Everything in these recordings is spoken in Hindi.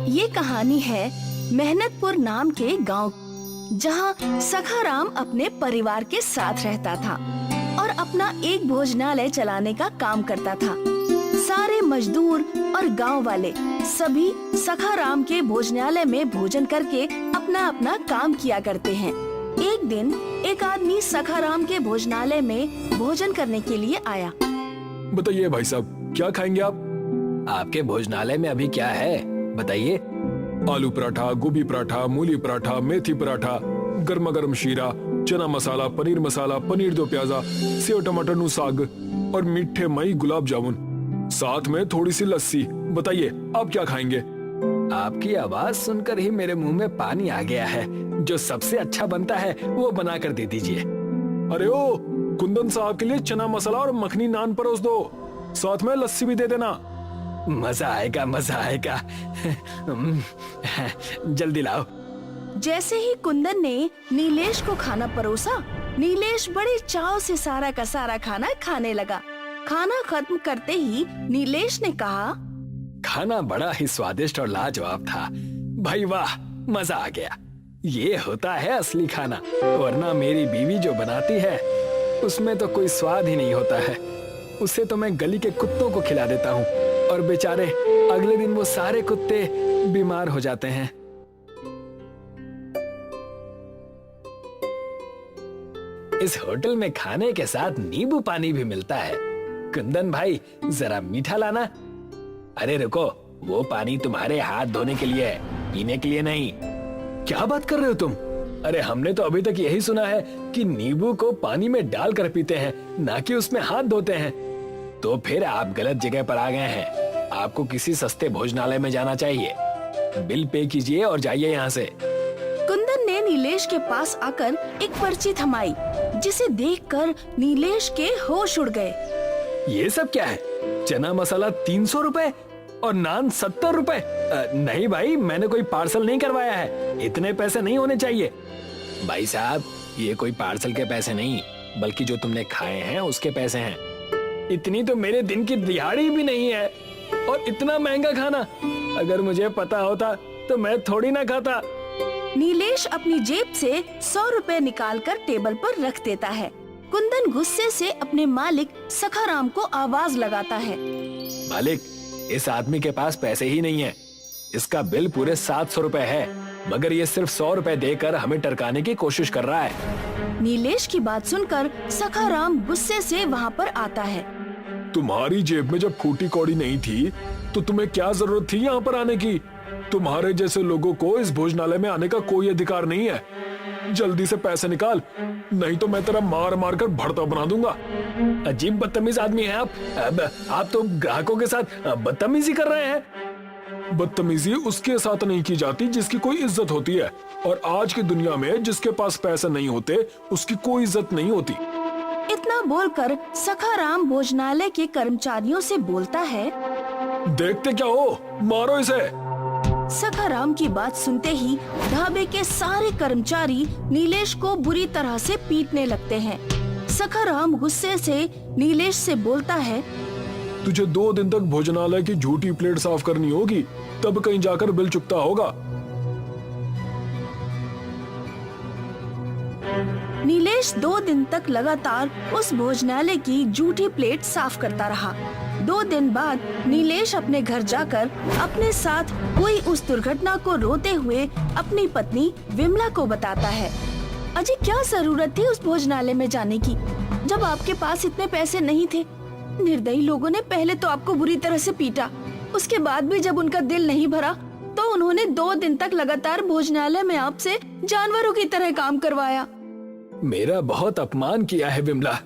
ये कहानी है मेहनतपुर नाम के गांव, जहां सखाराम अपने परिवार के साथ रहता था और अपना एक भोजनालय चलाने का काम करता था। सारे मजदूर और गांव वाले सभी सखाराम के भोजनालय में भोजन करके अपना अपना काम किया करते हैं। एक दिन एक आदमी सखाराम के भोजनालय में भोजन करने के लिए आया। बताइए भाई साहब, क्या खाएंगे आप? आपके भोजनालय में अभी क्या है बताइए। आलू पराठा, गोभी पराठा, मूली पराठा, मेथी पराठा, गर्मा गर्म शीरा, चना मसाला, पनीर मसाला, पनीर दो प्याजा, सेव टमाटर नु साग और मीठे मई गुलाब जामुन, साथ में थोड़ी सी लस्सी। बताइए आप क्या खाएंगे? आपकी आवाज सुनकर ही मेरे मुंह में पानी आ गया है। जो सबसे अच्छा बनता है वो बना कर दे दीजिए। अरे ओ, कुंदन साहब के लिए चना मसाला और मखनी नान परोस दो, साथ में लस्सी भी दे देना। मजा आएगा, मजा आएगा। जल्दी लाओ। जैसे ही कुंदन ने नीलेश को खाना परोसा, नीलेश बड़े चाव से सारा का सारा खाना खाने लगा। खाना खत्म करते ही नीलेश ने कहा, खाना बड़ा ही स्वादिष्ट और लाजवाब था भाई, वाह मजा आ गया। ये होता है असली खाना, वरना मेरी बीवी जो बनाती है उसमें तो कोई स्वाद ही नहीं होता है। उसे तो मैं गली के कुत्तों को खिला देता हूँ और बेचारे अगले दिन वो सारे कुत्ते बीमार हो जाते हैं। इस होटल में खाने के साथ नींबू पानी भी मिलता है। कुंदन भाई जरा मीठा लाना। अरे रुको, वो पानी तुम्हारे हाथ धोने के लिए है, पीने के लिए नहीं। क्या बात कर रहे हो तुम? अरे हमने तो अभी तक यही सुना है कि नींबू को पानी में डालकर पीते हैं, ना कि उसमें हाथ धोते हैं। तो फिर आप गलत जगह पर आ गए हैं। आपको किसी सस्ते भोजनालय में जाना चाहिए। बिल पे कीजिए और जाइए यहाँ से। कुंदन ने नीलेश के पास आकर एक पर्ची थमाई, जिसे देखकर नीलेश के होश उड़ गए। ये सब क्या है? चना मसाला 300 रुपए और नान 70 रुपए। नहीं भाई, मैंने कोई पार्सल नहीं करवाया है, इतने पैसे नहीं होने चाहिए। भाई साहब, ये कोई पार्सल के पैसे नहीं, बल्कि जो तुमने खाए हैं उसके पैसे हैं। इतनी तो मेरे दिन की दिहाड़ी भी नहीं है, और इतना महंगा खाना। अगर मुझे पता होता तो मैं थोड़ी ना खाता। नीलेश अपनी जेब से 100 रुपए निकालकर टेबल पर रख देता है। कुंदन गुस्से से अपने मालिक सखाराम को आवाज लगाता है। मालिक, इस आदमी के पास पैसे ही नहीं है। इसका बिल पूरे 700 रुपए है, मगर ये सिर्फ 100 रुपए देकर हमें टरकाने की कोशिश कर रहा है। नीलेश की बात सुनकर सखाराम गुस्से से वहाँ पर आता है। तुम्हारी जेब में जब फूटी कौड़ी नहीं थी तो तुम्हें क्या जरूरत थी यहाँ पर आने की? तुम्हारे जैसे लोगों को इस भोजनालय में आने का कोई अधिकार नहीं है। जल्दी से पैसे निकाल, नहीं तो मैं तेरा मार मार कर भड़ता बना दूंगा। अजीब बदतमीज आदमी हैं आप तो ग्राहकों के साथ बदतमीजी कर रहे हैं। बदतमीजी उसके साथ नहीं की जाती जिसकी कोई इज्जत होती है, और आज की दुनिया में जिसके पास पैसे नहीं होते उसकी कोई इज्जत नहीं होती। इतना बोलकर सखाराम भोजनालय के कर्मचारियों से बोलता है, देखते क्या हो, मारो इसे। सखाराम की बात सुनते ही ढाबे के सारे कर्मचारी नीलेश को बुरी तरह से पीटने लगते हैं। सखाराम गुस्से से नीलेश से बोलता है, तुझे 2 दिन तक भोजनालय की झूठी प्लेट साफ करनी होगी, तब कहीं जाकर बिल चुकता होगा। नीलेश 2 दिन तक लगातार उस भोजनालय की झूठी प्लेट साफ करता रहा। 2 दिन बाद नीलेश अपने घर जाकर अपने साथ हुई उस दुर्घटना को रोते हुए अपनी पत्नी विमला को बताता है। अजी, क्या जरूरत थी उस भोजनालय में जाने की, जब आपके पास इतने पैसे नहीं थे। निर्दयी लोगों ने पहले तो आपको बुरी तरह से पीटा, उसके बाद भी जब उनका दिल नहीं भरा तो उन्होंने 2 दिन तक लगातार भोजनालय में आपसे जानवरों की तरह काम करवाया। मेरा बहुत अपमान किया है विमला।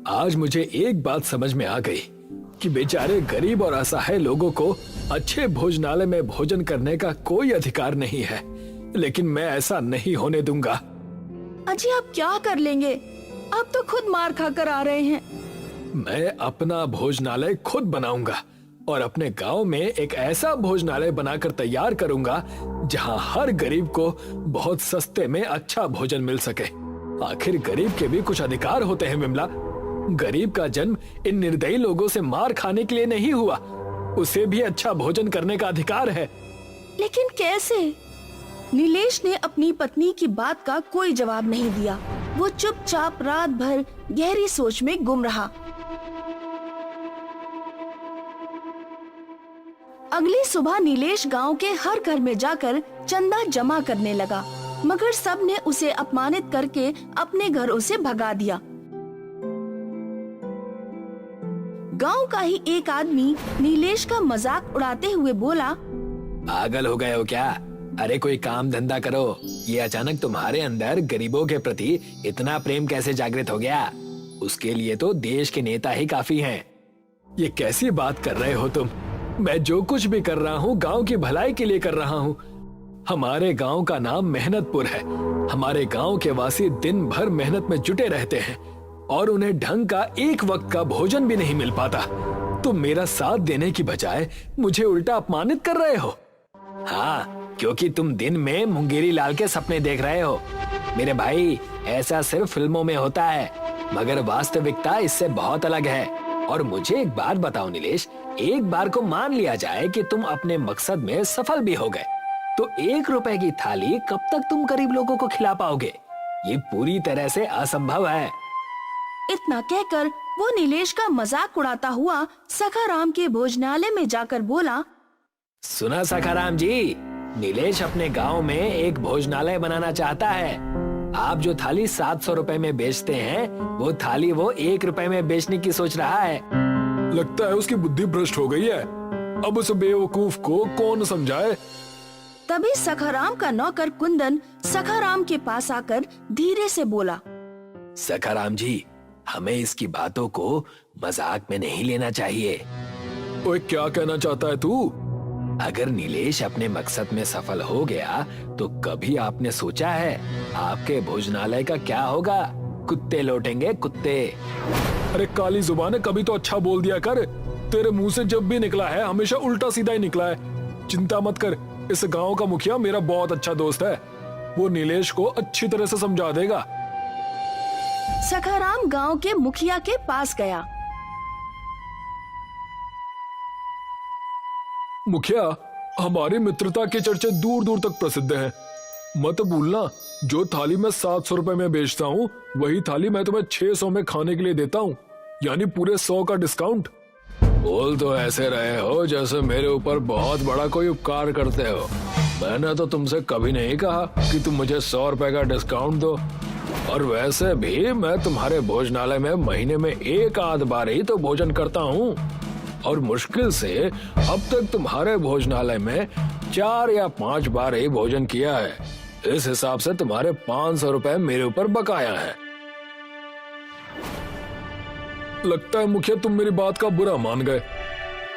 आज मुझे एक बात समझ में आ गई कि बेचारे गरीब और असहाय लोगों को अच्छे भोजनालय में भोजन करने का कोई अधिकार नहीं है, लेकिन मैं ऐसा नहीं होने दूंगा। अजी, आप क्या कर लेंगे? आप तो खुद मार खाकर आ रहे हैं। मैं अपना भोजनालय खुद बनाऊंगा और अपने गांव में एक ऐसा भोजनालय बनाकर तैयार करूंगा जहां हर गरीब को बहुत सस्ते में अच्छा भोजन मिल सके। आखिर गरीब के भी कुछ अधिकार होते हैं विमला। गरीब का जन्म इन निर्दयी लोगों से मार खाने के लिए नहीं हुआ, उसे भी अच्छा भोजन करने का अधिकार है। लेकिन कैसे? नीलेश ने अपनी पत्नी की बात का कोई जवाब नहीं दिया। वो चुपचाप रात भर गहरी सोच में गुम रहा। अगली सुबह नीलेश गांव के हर घर में जाकर चंदा जमा करने लगा, मगर सब ने उसे अपमानित करके अपने घरों से भगा दिया। गांव का ही एक आदमी नीलेश का मजाक उड़ाते हुए बोला, पागल हो गए हो क्या? अरे कोई काम धंधा करो। ये अचानक तुम्हारे अंदर गरीबों के प्रति इतना प्रेम कैसे जागृत हो गया? उसके लिए तो देश के नेता ही काफी हैं। ये कैसी बात कर रहे हो तुम? मैं जो कुछ भी कर रहा हूँ गांव की भलाई के लिए कर रहा हूँ। हमारे गांव का नाम मेहनतपुर है। हमारे गांव के वासी दिन भर मेहनत में जुटे रहते हैं और उन्हें ढंग का एक वक्त का भोजन भी नहीं मिल पाता। तुम मेरा साथ देने की बजाय मुझे उल्टा अपमानित कर रहे हो। हाँ, क्योंकि तुम दिन में मुंगेरी लाल के सपने देख रहे हो। मेरे भाई, ऐसा सिर्फ फिल्मों में होता है, मगर वास्तविकता इससे बहुत अलग है। और मुझे एक बात बताओ नीलेश, एक बार को मान लिया जाए कि तुम अपने मकसद में सफल भी हो गए, तो 1 रुपए की थाली कब तक तुम गरीब लोगों को खिला पाओगे? ये पूरी तरह से असंभव है। इतना कहकर वो नीलेश का मजाक उड़ाता हुआ सखाराम के भोजनालय में जाकर बोला, सुना सखाराम जी, नीलेश अपने गांव में एक भोजनालय बनाना चाहता है। आप जो थाली 700 रुपए में बेचते हैं, वो थाली वो 1 रुपए में बेचने की सोच रहा है। लगता है उसकी बुद्धि भ्रष्ट हो गई है। अब उस बेवकूफ को कौन समझाए? तभी सखाराम का नौकर कुंदन सखाराम के पास आकर धीरे से बोला, सखाराम जी, हमें इसकी बातों को मजाक में नहीं लेना चाहिए। ओए, क्या कहना चाहता है तू? अगर नीलेश अपने मकसद में सफल हो गया तो कभी आपने सोचा है आपके भोजनालय का क्या होगा? कुत्ते लौटेंगे, कुत्ते। अरे काली जुबान, कभी तो अच्छा बोल दिया कर। तेरे मुंह से जब भी निकला है हमेशा उल्टा सीधा ही निकला है। चिंता मत कर, इस गांव का मुखिया मेरा बहुत अच्छा दोस्त है। वो नीलेश को अच्छी तरह से समझा देगा। सखाराम गांव के मुखिया के पास गया। मुखिया, हमारी मित्रता के चर्चे दूर दूर तक प्रसिद्ध हैं। मत भूलना, जो थाली मैं 700 रुपए में बेचता हूँ, वही थाली मैं तुम्हें 600 में खाने के लिए देता हूँ, यानी पूरे 100 का डिस्काउंट। बोल तो ऐसे रहे हो जैसे मेरे ऊपर बहुत बड़ा कोई उपकार करते हो। मैंने तो तुमसे कभी नहीं कहा कि तुम मुझे 100 रुपए का डिस्काउंट दो। और वैसे भी मैं तुम्हारे भोजनालय में महीने में 1 आध बार ही तो भोजन करता हूँ, और मुश्किल से अब तक तुम्हारे भोजनालय में 4 या 5 बार ही भोजन किया है। इस हिसाब से तुम्हारे 500 रुपए मेरे ऊपर बकाया है। लगता है मुखिया तुम मेरी बात का बुरा मान गए।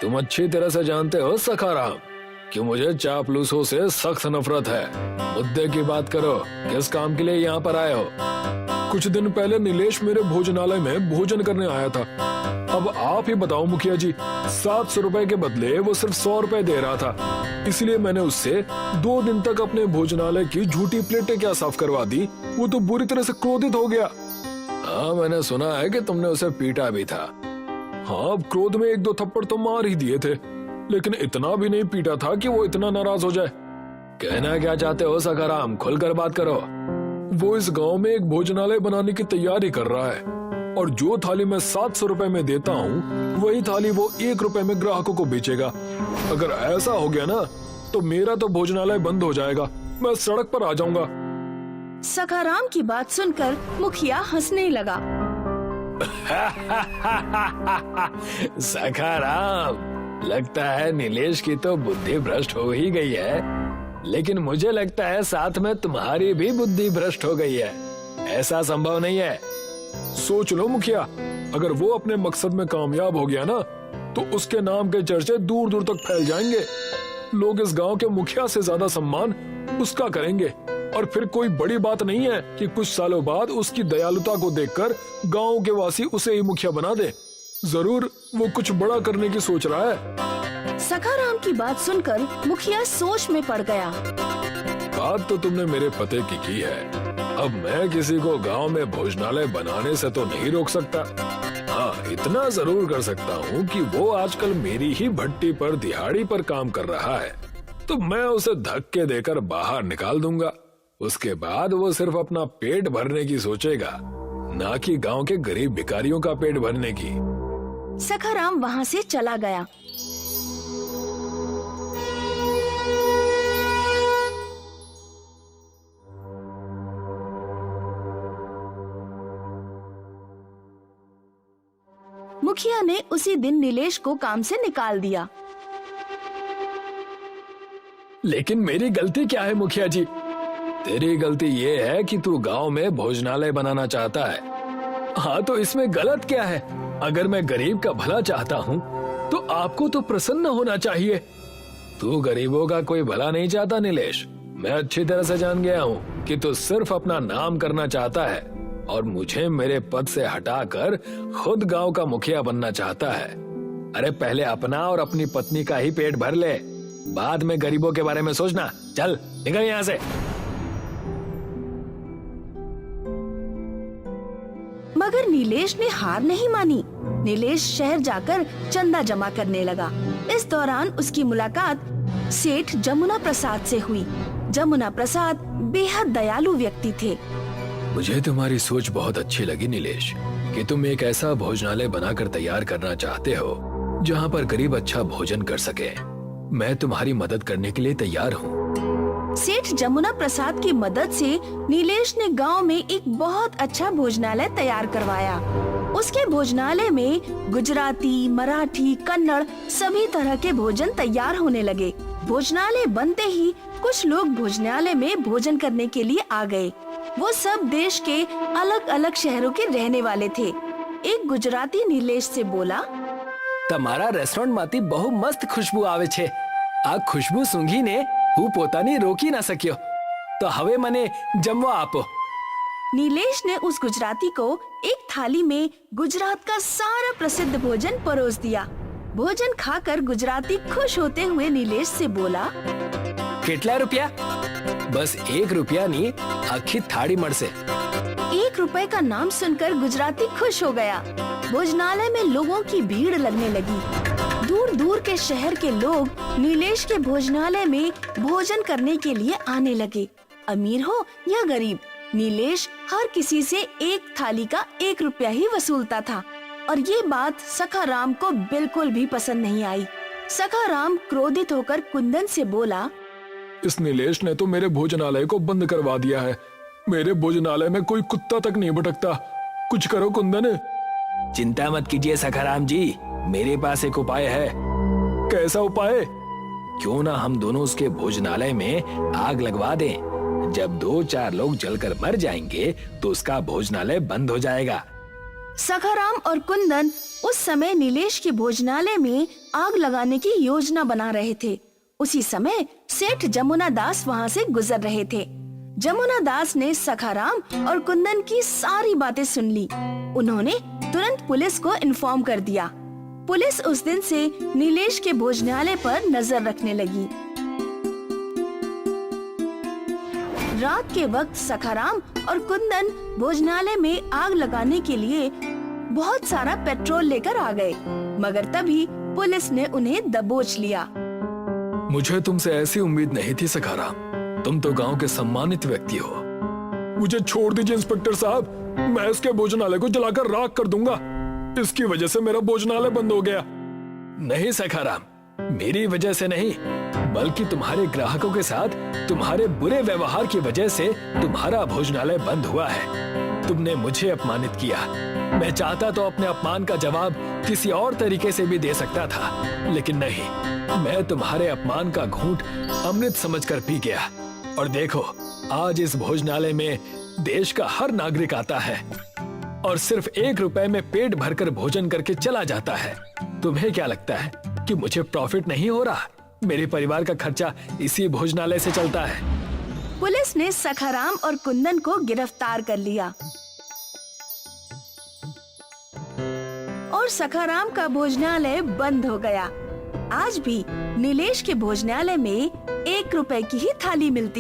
तुम अच्छी तरह से जानते हो सखाराम कि मुझे चापलूसों से सख्त नफरत है। मुद्दे की बात करो, किस काम के लिए यहाँ पर आए हो? कुछ दिन पहले नीलेश मेरे भोजनालय में भोजन करने आया था। अब आप ही बताओ मुखिया जी, 700 रुपए के बदले वो सिर्फ 100 रुपए दे रहा था। इसलिए मैंने उससे 2 दिन तक अपने भोजनालय की झूठी प्लेटें क्या साफ करवा दी। वो तो बुरी तरह से क्रोधित हो गया। हाँ, मैंने सुना है कि तुमने उसे पीटा भी था। हाँ, अब क्रोध में 1-2 थप्पड़ तो मार ही दिए थे, लेकिन इतना भी नहीं पीटा था कि वो इतना नाराज हो जाए। कहना क्या चाहते हो सखाराम, खुलकर बात करो। वो इस गांव में एक भोजनालय बनाने की तैयारी कर रहा है, और जो थाली मैं 700 रुपए में देता हूँ, वही थाली वो 1 रुपए में ग्राहकों को बेचेगा। अगर ऐसा हो गया ना, तो मेरा तो भोजनालय बंद हो जाएगा। मैं सड़क पर आ जाऊंगा। सखाराम की बात सुनकर मुखिया हंसने लगा। सखाराम, लगता है नीलेश की तो बुद्धि भ्रष्ट हो ही गई है, लेकिन मुझे लगता है साथ में तुम्हारी भी बुद्धि भ्रष्ट हो गई है। ऐसा संभव नहीं है। सोच लो मुखिया, अगर वो अपने मकसद में कामयाब हो गया ना, तो उसके नाम के चर्चे दूर दूर तक फैल जाएंगे। लोग इस गांव के मुखिया से ज्यादा सम्मान उसका करेंगे, और फिर कोई बड़ी बात नहीं है कि कुछ सालों बाद उसकी दयालुता को देखकर गांव के वासी उसे ही मुखिया बना दे। जरूर वो कुछ बड़ा करने की सोच रहा है। सखाराम की बात सुनकर मुखिया सोच में पड़ गया। बात तो तुमने मेरे पते की है। अब मैं किसी को गांव में भोजनालय बनाने से तो नहीं रोक सकता। हाँ, इतना जरूर कर सकता हूँ कि वो आजकल मेरी ही भट्टी पर दिहाड़ी पर काम कर रहा है। तो मैं उसे धक्के देकर बाहर निकाल दूंगा। उसके बाद वो सिर्फ अपना पेट भरने की सोचेगा, ना कि गांव के गरीब भिखारियों का पेट भरने की। सखाराम वहाँ से चला गया। मुखिया ने उसी दिन नीलेश को काम से निकाल दिया। लेकिन मेरी गलती क्या है मुखिया जी? तेरी गलती ये है कि तू गांव में भोजनालय बनाना चाहता है। हाँ, तो इसमें गलत क्या है? अगर मैं गरीब का भला चाहता हूँ तो आपको तो प्रसन्न होना चाहिए। तू गरीबों का कोई भला नहीं चाहता नीलेश। मैं अच्छी तरह से जान गया हूँ कि तू सिर्फ अपना नाम करना चाहता है और मुझे मेरे पद से हटाकर खुद गांव का मुखिया बनना चाहता है। अरे पहले अपना और अपनी पत्नी का ही पेट भर ले, बाद में गरीबों के बारे में सोचना। चल निकल यहाँ से। मगर नीलेश ने हार नहीं मानी। नीलेश शहर जाकर चंदा जमा करने लगा। इस दौरान उसकी मुलाकात सेठ जमुना प्रसाद से हुई। जमुना प्रसाद बेहद दयालु व्यक्ति थे। मुझे तुम्हारी सोच बहुत अच्छी लगी नीलेश, कि तुम एक ऐसा भोजनालय बनाकर तैयार करना चाहते हो जहाँ पर गरीब अच्छा भोजन कर सके। मैं तुम्हारी मदद करने के लिए तैयार हूँ। सेठ जमुना प्रसाद की मदद से नीलेश ने गांव में एक बहुत अच्छा भोजनालय तैयार करवाया। उसके भोजनालय में गुजराती, मराठी, कन्नड़ सभी तरह के भोजन तैयार होने लगे। भोजनालय बनते ही कुछ लोग भोजनालय में भोजन करने के लिए आ गए। वो सब देश के अलग अलग शहरों के रहने वाले थे। एक गुजराती नीलेश से बोला, તમારા રેસ્ટોરન્ટમાંથી બહુ મસ્ત ખુશ્બુ આવે છે। આ ખુશ્બુ સૂંઘીને હું પોતાની રોકી ના શક્યો। તો હવે મને જમવા આપો। नीलेश ने उस गुजराती को एक थाली में गुजरात का सारा प्रसिद्ध भोजन परोस दिया। भोजन खाकर गुजराती खुश होते हुए नीलेश से बोला, કેટલા રૂપિયા? બસ 1 રૂપિયાની આખી થાળી મળશે। 1 रुपए का नाम सुनकर गुजराती खुश हो गया। भोजनालय में लोगों की भीड़ लगने लगी। दूर दूर के शहर के लोग नीलेश के भोजनालय में भोजन करने के लिए आने लगे। अमीर हो या गरीब, नीलेश हर किसी से एक थाली का 1 रुपया ही वसूलता था। और ये बात सखाराम को बिल्कुल भी पसंद नहीं आई। सखाराम क्रोधित होकर कुंदन से बोला, इस नीलेश ने तो मेरे भोजनालय को बंद करवा दिया है। मेरे भोजनालय में कोई कुत्ता तक नहीं भटकता। कुछ करो कुंदन। चिंता मत कीजिए सखाराम जी, मेरे पास एक उपाय है। कैसा उपाय? क्यों ना हम दोनों उसके भोजनालय में आग लगवा दें। जब 2-4 लोग जलकर मर जाएंगे तो उसका भोजनालय बंद हो जाएगा। सखाराम और कुंदन उस समय नीलेश के भोजनालय में आग लगाने की योजना बना रहे थे। उसी समय सेठ जमुना दास वहाँ से गुजर रहे थे। जमुना दास ने सखाराम और कुंदन की सारी बातें सुन ली। उन्होंने तुरंत पुलिस को इन्फॉर्म कर दिया। पुलिस उस दिन से नीलेश के भोजनालय पर नजर रखने लगी। रात के वक्त सखाराम और कुंदन भोजनालय में आग लगाने के लिए बहुत सारा पेट्रोल लेकर आ गए, मगर तभी पुलिस ने उन्हें दबोच लिया। मुझे तुमसे ऐसी उम्मीद नहीं थी सखाराम। तुम तो गांव के सम्मानित व्यक्ति हो। मुझे छोड़ दीजिए इंस्पेक्टर साहब, मैं इसके भोजनालय को जलाकर राख कर दूंगा। इसकी वजह से मेरा भोजनालय बंद हो गया। नहीं सखाराम, मेरी वजह से नहीं, बल्कि तुम्हारे ग्राहकों के साथ तुम्हारे बुरे व्यवहार की वजह से तुम्हारा भोजनालय बंद हुआ है। तुमने मुझे अपमानित किया। मैं चाहता तो अपने अपमान का जवाब किसी और तरीके से भी दे सकता था, लेकिन नहीं, मैं तुम्हारे अपमान का घूंट अमृत समझकर पी गया। और देखो, आज इस भोजनालय में देश का हर नागरिक आता है और सिर्फ 1 रुपए में पेट भरकर भोजन करके चला जाता है। तुम्हें क्या लगता है कि मुझे प्रॉफिट नहीं हो रहा? मेरे परिवार का खर्चा इसी भोजनालय से चलता है। पुलिस ने सखाराम और कुंदन को गिरफ्तार कर लिया और सखाराम का भोजनालय बंद हो गया। आज भी नीलेश के भोजनालय में 1 रुपए की ही थाली मिलती